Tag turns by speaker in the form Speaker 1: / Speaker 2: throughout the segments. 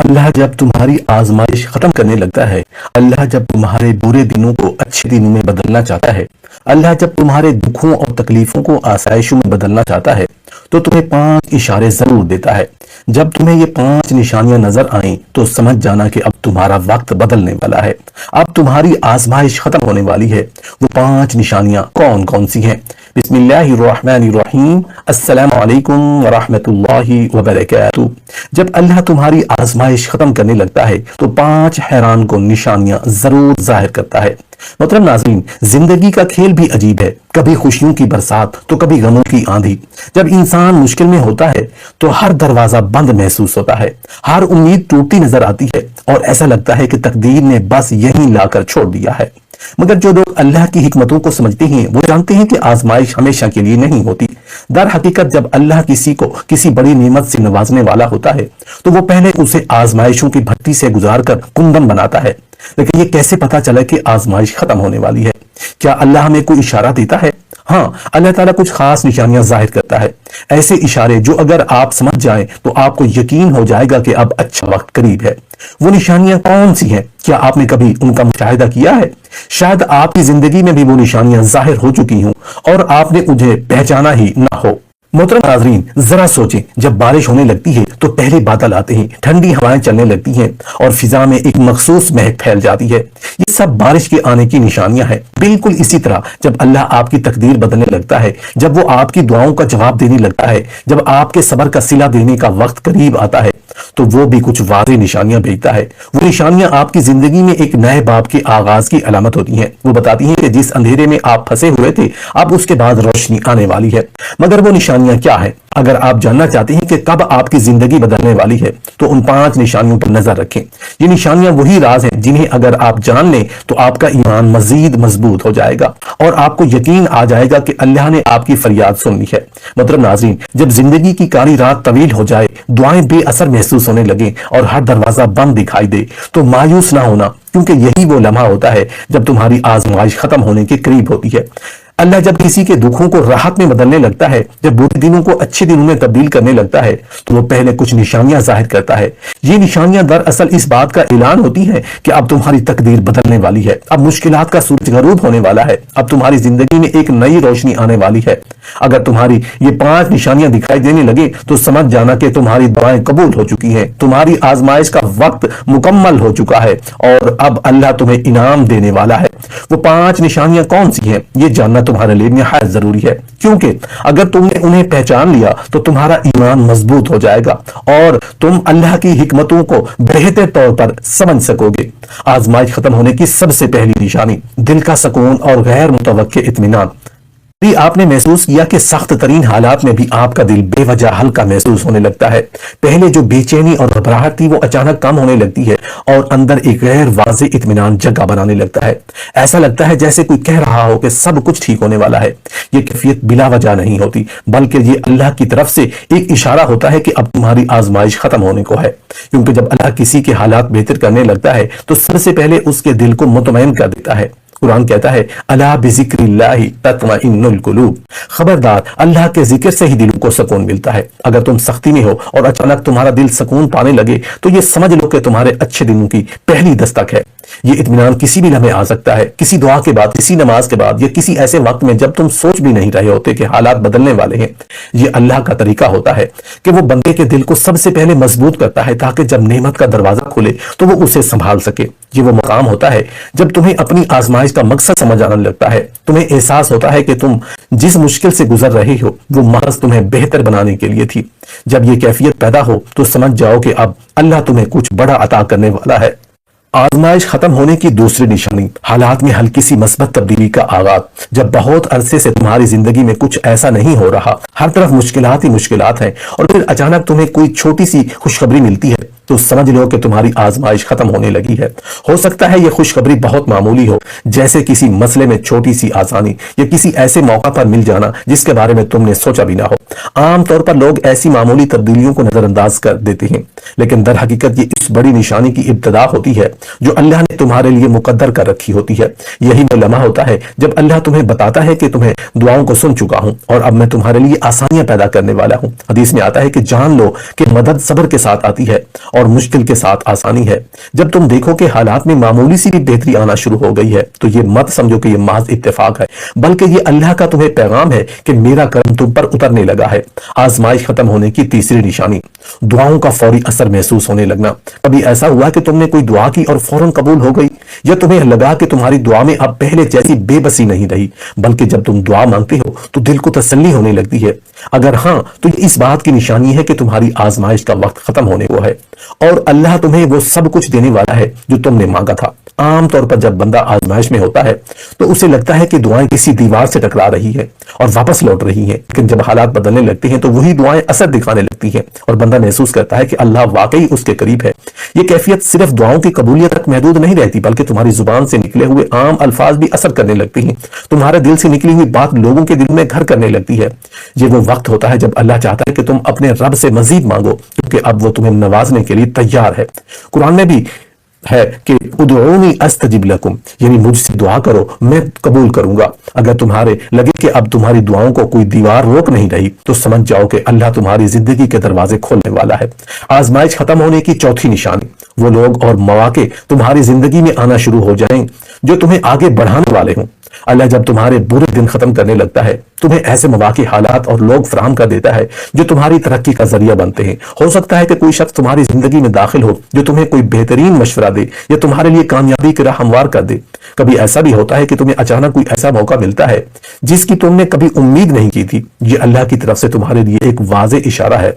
Speaker 1: اللہ جب تمہاری آزمائش ختم کرنے لگتا ہے، اللہ جب تمہارے برے دنوں کو اچھے دنوں میں بدلنا چاہتا ہے، اللہ جب تمہارے دکھوں اور تکلیفوں کو آسائشوں میں بدلنا چاہتا ہے تو تمہیں 5 اشارے ضرور دیتا ہے۔ جب تمہیں یہ 5 نشانیاں نظر آئیں تو سمجھ جانا کہ اب تمہارا وقت بدلنے والا ہے، اب تمہاری آزمائش ختم ہونے والی ہے۔ وہ 5 نشانیاں کون کون سی ہیں؟ بسم اللہ الرحمن الرحیم۔ السلام علیکم ورحمۃ اللہ وبرکاتہ۔ جب اللہ تمہاری آزمائش ختم کرنے لگتا ہے تو 5 حیران کن نشانیاں ضرور ظاہر کرتا ہے۔ محترم ناظرین، زندگی کا کھیل بھی عجیب ہے، کبھی خوشیوں کی برسات تو کبھی غموں کی آندھی۔ جب انسان مشکل میں ہوتا ہے تو ہر دروازہ بند محسوس ہوتا ہے، ہر امید ٹوٹتی نظر آتی ہے اور ایسا لگتا ہے کہ تقدیر نے بس یہیں لا کر چھوڑ دیا ہے۔ مگر جو لوگ اللہ کی حکمتوں کو سمجھتے ہیں وہ جانتے ہیں کہ آزمائش ہمیشہ کے لیے نہیں ہوتی۔ در حقیقت جب اللہ کسی کو کسی بڑی نعمت سے نوازنے والا ہوتا ہے تو وہ پہلے اسے آزمائشوں کی بھٹی سے گزار کر کندن بناتا ہے۔ لیکن یہ کیسے پتا چلا کہ آزمائش ختم ہونے والی ہے؟ کیا اللہ ہمیں کوئی اشارہ دیتا ہے؟ ہاں، اللہ تعالیٰ کچھ خاص نشانیاں ظاہر کرتا ہے، ایسے اشارے جو اگر آپ سمجھ جائیں تو آپ کو یقین ہو جائے گا کہ اب اچھا وقت قریب ہے۔ وہ نشانیاں کون سی ہیں؟ کیا آپ نے کبھی ان کا مشاہدہ کیا ہے؟ شاید آپ کی زندگی میں بھی وہ نشانیاں ظاہر ہو چکی ہوں اور آپ نے انہیں پہچانا ہی نہ ہو۔ محترم ناظرین، ذرا سوچیں، جب بارش ہونے لگتی ہے تو پہلے بادل آتے ہیں، ٹھنڈی ہوائیں چلنے لگتی ہیں اور فضا میں ایک مخصوص مہک پھیل جاتی ہے۔ یہ سب بارش کے آنے کی نشانیاں ہیں۔ بالکل اسی طرح جب اللہ آپ کی تقدیر بدلنے لگتا ہے، جب وہ آپ کی دعاؤں کا جواب دینے لگتا ہے، جب آپ کے صبر کا صلہ دینے کا وقت قریب آتا ہے تو وہ بھی کچھ واضح نشانیاں بھیجتا ہے۔ وہ نشانیاں آپ کی زندگی میں ایک نئے باب کے آغاز کی علامت ہوتی ہیں۔ وہ بتاتی ہیں کہ جس اندھیرے میں آپ پھنسے ہوئے تھے اب اس کے بعد روشنی آنے والی ہے۔ مگر وہ نشانیاں کیا ہیں؟ اگر آپ جاننا چاہتے ہیں کہ کب آپ کی زندگی بدلنے والی ہے تو ان 5 نشانیوں پر نظر رکھیں۔ یہ نشانیاں وہی راز ہیں جنہیں اگر آپ جان لیں تو آپ کا ایمان مزید مضبوط ہو جائے گا اور آپ کو یقین آ جائے گا کہ اللہ نے آپ کی فریاد سن لی ہے۔ محترم ناظرین، جب زندگی کی کاری رات طویل ہو جائے، دعائیں بے اثر محسوس ہونے لگیں اور ہر دروازہ بند دکھائی دے تو مایوس نہ ہونا، کیونکہ یہی وہ لمحہ ہوتا ہے جب تمہاری آزمائش ختم ہونے کے قریب ہوتی ہے۔ اللہ جب کسی کے دکھوں کو راحت میں بدلنے لگتا ہے، جب برے دنوں کو اچھے دنوں میں تبدیل کرنے لگتا ہے تو وہ پہلے کچھ نشانیاں ظاہر کرتا ہے۔ یہ نشانیاں دراصل اس بات کا اعلان ہوتی ہیں کہ اب تمہاری تقدیر بدلنے والی ہے، اب مشکلات کا سورج غروب ہونے والا ہے، اب تمہاری زندگی میں ایک نئی روشنی آنے والی ہے۔ اگر تمہاری یہ 5 نشانیاں دکھائی دینے لگے تو سمجھ جانا کہ تمہاری دعائیں قبول ہو چکی ہیں، تمہاری آزمائش کا وقت مکمل ہو چکا ہے اور اب اللہ تمہیں انعام دینے والا ہے۔ وہ 5 نشانیاں کون سی ہیں؟ یہ جاننا تمہارے لیے نہایت ضروری ہے، کیونکہ اگر تم نے انہیں پہچان لیا تو تمہارا ایمان مضبوط ہو جائے گا اور تم اللہ کی حکمتوں کو بہتر طور پر سمجھ سکو گے۔ آزمائش ختم ہونے کی سب سے پہلی نشانی دل کا سکون اور غیر متوقع اطمینان۔ آپ نے محسوس کیا کہ سخت ترین حالات میں بھی آپ کا دل بے وجہ ہلکا محسوس ہونے لگتا ہے۔ پہلے جو بے چینی اور گھبراہٹ تھی وہ اچانک کم ہونے لگتی ہے اور اندر ایک غیر واضح اطمینان جگہ بنانے لگتا ہے۔ ایسا لگتا ہے جیسے کوئی کہہ رہا ہو کہ سب کچھ ٹھیک ہونے والا ہے۔ یہ کیفیت بلا وجہ نہیں ہوتی، بلکہ یہ اللہ کی طرف سے ایک اشارہ ہوتا ہے کہ اب تمہاری آزمائش ختم ہونے کو ہے۔ کیونکہ جب اللہ کسی کے حالات بہتر کرنے لگتا ہے تو سب سے پہلے اس کے دل کو مطمئن کر دیتا ہے۔ قرآن کہتا ہے الا بذکر اللہ تطمئن القلوب، خبردار اللہ کے ذکر سے ہی دلوں کو سکون ملتا ہے۔ اگر تم سختی میں ہو اور اچانک تمہارا دل سکون پانے لگے تو یہ سمجھ لو کہ تمہارے اچھے دنوں کی پہلی دستک ہے۔ یہ اطمینان کسی بھی لمحے آ سکتا ہے، کسی دعا کے بعد، کسی نماز کے بعد یا کسی ایسے وقت میں جب تم سوچ بھی نہیں رہے ہوتے کہ حالات بدلنے والے ہیں۔ یہ اللہ کا طریقہ ہوتا ہے کہ وہ بندے کے دل کو سب سے پہلے مضبوط کرتا ہے تاکہ جب نعمت کا دروازہ کھلے تو وہ اسے سنبھال سکے۔ یہ وہ مقام ہوتا ہے جب تمہیں اپنی آزمائش کا مقصد سمجھ آنے لگتا ہے، تمہیں احساس ہوتا ہے کہ تم جس مشکل سے گزر رہے ہو وہ محض تمہیں بہتر بنانے کے لیے تھی۔ جب یہ کیفیت پیدا ہو تو سمجھ جاؤ کہ اب اللہ تمہیں کچھ بڑا عطا کرنے والا ہے۔ آزمائش ختم ہونے کی دوسری نشانی حالات میں ہلکی سی مثبت تبدیلی کا آغاز۔ جب بہت عرصے سے تمہاری زندگی میں کچھ ایسا نہیں ہو رہا، ہر طرف مشکلات ہی مشکلات ہیں، اور پھر اچانک تمہیں کوئی چھوٹی سی خوشخبری ملتی ہے تو سمجھ لو کہ تمہاری آزمائش ختم ہونے لگی ہے۔ ہو سکتا ہے یہ خوشخبری بہت معمولی ہو، جیسے کسی مسئلے میں چھوٹی سی آسانی یا کسی ایسے موقع پر مل جانا جس کے بارے میں تم نے سوچا بھی نہ ہو۔ عام طور پر لوگ ایسی معمولی تبدیلیوں کو نظر انداز کر دیتے ہیں، لیکن در حقیقت یہ اس उस बड़ी निशानी की इब्तिदा होती है जो अल्लाह ने तुम्हारे लिए मुकद्दर कर रखी होती है। यही वो लम्हा होता है जब अल्लाह तुम्हें बताता है कि तुम्हें दुआओं को सुन चुका हूं और अब मैं तुम्हारे लिए आसानियां पैदा करने वाला हूं। हदीस में आता है कि जान लो कि मदद सब्र के साथ आती है और मुश्किल के साथ आसानी है। जब तुम देखो कि हालात में मामूली सी भी बेहतरी आना शुरू हो गई है तो ये मत समझो कि ये महज इत्तेफाक है, बल्कि ये अल्लाह का तुम्हें पैगाम है कि मेरा करम तुम पर उतरने लगा है। आजमाइश खत्म होने की तीसरी निशानी, दुआओं का फौरी असर महसूस होने लगना। कभी ऐसा हुआ कि तुमने कोई दुआ की और फौरन कबूल हो गई, या तुम्हें लगा कि तुम्हारी दुआ में अब पहले जैसी बेबसी नहीं रही, बल्कि जब तुम दुआ मांगते हो तो दिल को तसल्ली होने लगती है? अगर हां तो ये इस बात की निशानी है कि तुम्हारी आजमाइश का वक्त खत्म होने को है और अल्लाह तुम्हें वो सब कुछ देने वाला है जो तुमने मांगा था। आमतौर पर जब बंदा आजमाइश में होता है तो उसे लगता है कि दुआएं किसी दीवार से टकरा रही है और वापस लौट रही हैं, लेकिन जब हालात बदलने लगते हैं तो वही दुआएं असर दिखाने लगती हैं और बंदा महसूस करता है कि अल्लाह वाकई उसके करीब है। ये कैफियत सिर्फ दुआओं की कबूलियत तक महदूद नहीं रहती, बल्कि तुम्हारी जुबान से निकले हुए आम अल्फाज भी असर करने लगती हैं। तुम्हारे दिल से निकली हुई बात लोगों के दिल में घर करने लगती है। ये वो वक्त होता है जब अल्लाह चाहता है कि तुम अपने रब से मजीद मांगो, क्योंकि अब वो तुम्हें नवाजने के लिए तैयार है। कुरान में भी है कि उदऊनी अस्तजिब लकुम, यानी मुझसे दुआ करो मैं कबूल करूंगा। अगर तुम्हारे लगे कि अब तुम्हारी दुआओं को कोई दीवार रोक नहीं रही तो समझ जाओ कि अल्लाह तुम्हारी जिंदगी के दरवाजे खोलने वाला है। आजमाइश खत्म होने की चौथी निशानी, वो लोग और मौके तुम्हारी जिंदगी में आना शुरू हो जाएं जो तुम्हें आगे बढ़ाने वाले हों। अल्लाह जब तुम्हारे बुरे दिन खत्म करने लगता है तुम्हें ऐसे मौके, हालात और लोग फराहम कर देता है जो तुम्हारी तरक्की का जरिया बनते हैं। हो सकता है कि कोई शख्स तुम्हारी जिंदगी में दाखिल हो जो तुम्हें कोई बेहतरीन मशवरा दे या तुम्हारे लिए कामयाबी की राह हमवार कर दे। कभी ऐसा भी होता है कि तुम्हें अचानक कोई ऐसा मौका मिलता है जिसकी तुमने कभी उम्मीद नहीं की थी। ये अल्लाह की तरफ से तुम्हारे लिए एक वाज़े इशारा है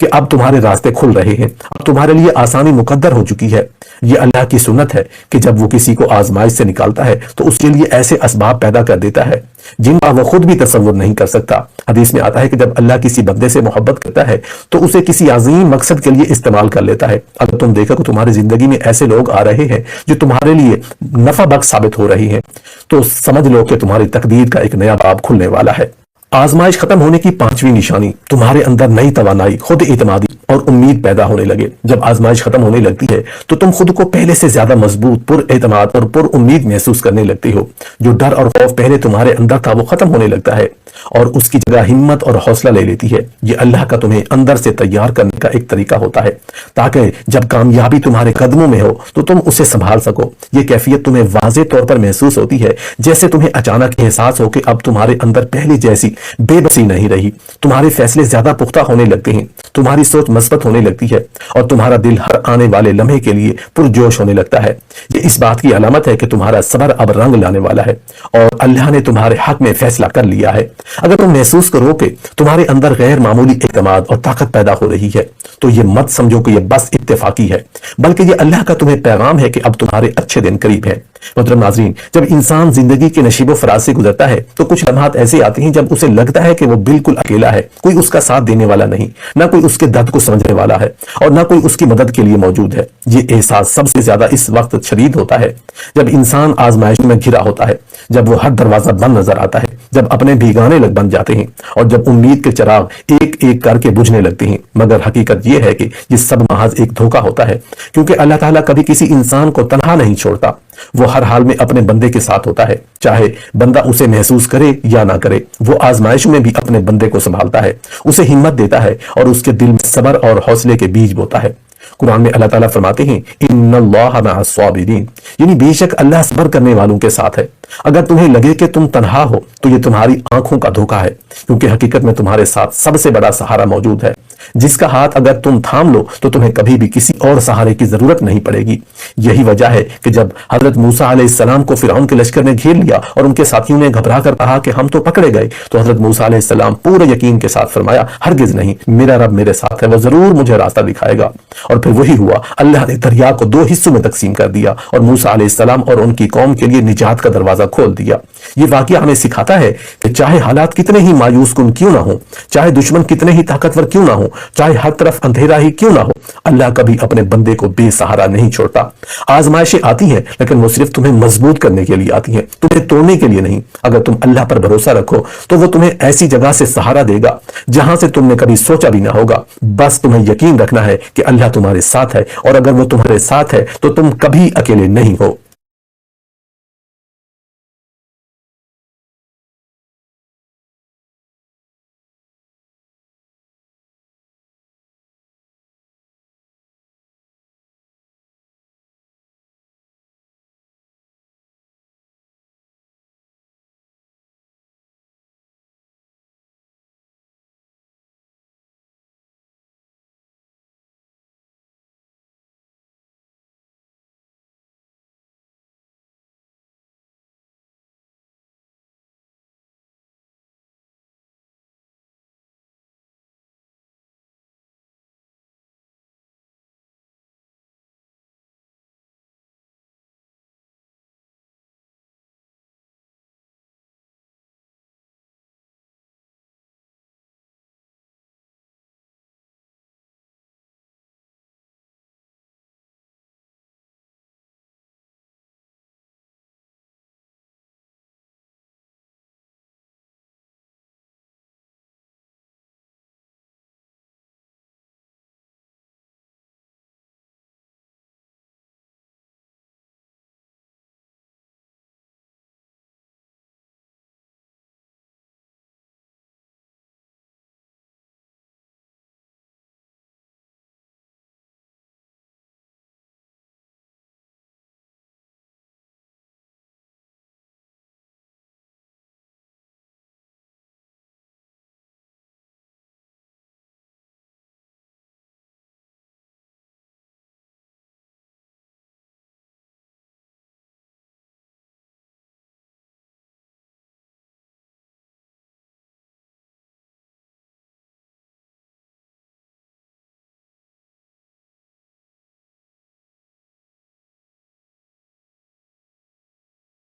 Speaker 1: कि अब तुम्हारे रास्ते खुल रहे हैं, अब तुम्हारे लिए आसानी मुकद्दर हो चुकी है। ये अल्लाह की सुन्नत है कि जब वो किसी को आजमाइश से निकालता है तो उसके लिए ऐसे असबाब पैदा कर देता है जिनका वो खुद भी तसव्वुर नहीं कर सकता। हदीस में आता है कि जब अल्लाह किसी बंदे से मोहब्बत करता है तो उसे किसी अजीम मकसद के लिए इस्तेमाल कर लेता है। अगर तुम देखो कि तुम्हारी जिंदगी में ऐसे लोग आ रहे हैं जो तुम्हारे लिए नफा बख्श साबित हो रही हैं, तो समझ लो कि तुम्हारी तकदीर का एक नया बाब खुलने वाला है। आजमाइश खत्म होने की पांचवी निशानी, तुम्हारे अंदर नई तवानाई, खुद इत्मीनादी और उम्मीद पैदा होने लगे। जब आजमाइश खत्म होने लगती है तो तुम खुद को पहले से ज्यादा मजबूत, पुरएतमाद और पुर उम्मीद महसूस करने लगती हो। जो डर और खौफ पहले तुम्हारे अंदर था वो खत्म होने लगता है और उसकी जगह हिम्मत और हौसला ले लेती है। ये अल्लाह का तुम्हें अंदर से तैयार करने का एक तरीका होता है ताकि जब कामयाबी तुम्हारे कदमों में हो तो तुम उसे संभाल सको। ये कैफियत तुम्हें वाज़े तौर पर महसूस होती है जैसे तुम्हें अचानक एहसास हो कि अब तुम्हारे अंदर पहले जैसी बेबसी नहीं रही। तुम्हारे फैसले ज्यादा पुख्ता होने लगते हैं, तुम्हारी सोच मस्बत होने लगती है और तुम्हारा दिल हर आने वाले लम्हे के लिए पुरजोश होने लगता है। ये इस बात की अलामत है कि तुम्हारा सब्र अब रंग लाने वाला है और अल्लाह ने तुम्हारे हक में फैसला कर लिया है। अगर तुम महसूस करो कि तुम्हारे अंदर गैर मामूली इत्मीनान और ताकत पैदा हो रही है तो ये मत समझो कि ये बस इत्तेफाकी है, बल्कि ये अल्लाह का तुम्हें पैगाम है कि अब तुम्हारे अच्छे दिन करीब है। मोहतरम नाज़रीन, जब इंसान जिंदगी के नशीबो फराज से गुजरता है तो कुछ लम्हात ऐसे आते हैं जब उसे लगता है कि वो बिल्कुल अकेला है, कोई उसका साथ देने वाला नहीं, ना कोई उसके दर्द को समझने वाला है और ना कोई उसकी मदद के लिए मौजूद है। ये एहसास सबसे ज्यादा इस वक्त शदीद होता है जब इंसान आजमाइश में घिरा होता है, जब वो हर दरवाजा बंद नजर आता है, जब अपने भीगाने लग बन जाते हैं और जब उम्मीद के चिराग एक एक करके बुझने लगते हैं। मगर हकीकत यह है कि ये सब महज एक धोखा होता है, क्योंकि अल्लाह ताला कभी किसी इंसान को तन्हा नहीं छोड़ता। वो हर हाल में अपने बंदे के साथ होता है, चाहे बंदा उसे महसूस करे या ना करे। वो आजमाइश में भी अपने बंदे को संभालता है, उसे हिम्मत देता है और उसके दिल में सब्र और हौसले के बीज बोता है। कुरान में अल्लाह ताला फरमाते हैं इन्नल्लाह मअस साबिरीन, यानी बेशक अल्लाह सब्र करने वालों के साथ है। अगर तुम्हें लगे कि तुम तन्हा हो तो ये तुम्हारी आंखों का धोखा है, क्योंकि हकीकत में तुम्हारे साथ सबसे बड़ा सहारा मौजूद है, जिसका हाथ अगर तुम थाम लो तो तुम्हें कभी भी किसी और सहारे की जरूरत नहीं पड़ेगी। यही वजह है कि जब हजरत मूसा अलैहिस्सलाम को फिरौन के लश्कर ने घेर लिया और उनके साथियों ने घबरा कर कहा कि हम तो पकड़े गए, तो हजरत मूसा अलैहिस्सलाम पूरे यकीन के साथ फरमाया हरगिज नहीं, मेरा रब मेरे साथ है, वो जरूर मुझे रास्ता दिखाएगा। और फिर वही हुआ, अल्लाह ने दरिया को दो हिस्सों में तकसीम कर दिया और मूसा अलैहिस्सलाम और उनकी कौम के लिए निजात का दरवाजा खोल दिया। یہ واقعہ ہمیں سکھاتا ہے کہ چاہے حالات کتنے ہی مایوس کن کیوں نہ ہو، چاہے دشمن کتنے ہی طاقتور کیوں نہ ہو، چاہے ہر طرف اندھیرا ہی کیوں نہ ہو، اللہ کبھی اپنے بندے کو بے سہارا نہیں چھوڑتا۔ آزمائشیں آتی ہیں لیکن وہ صرف تمہیں مضبوط کرنے کے لیے آتی ہیں، تمہیں توڑنے کے لیے نہیں۔ اگر تم اللہ پر بھروسہ رکھو تو وہ تمہیں ایسی جگہ سے سہارا دے گا جہاں سے تم نے کبھی سوچا بھی نہ ہوگا۔ بس تمہیں یقین رکھنا ہے کہ اللہ تمہارے ساتھ ہے، اور اگر وہ تمہارے ساتھ ہے تو تم کبھی اکیلے نہیں ہو۔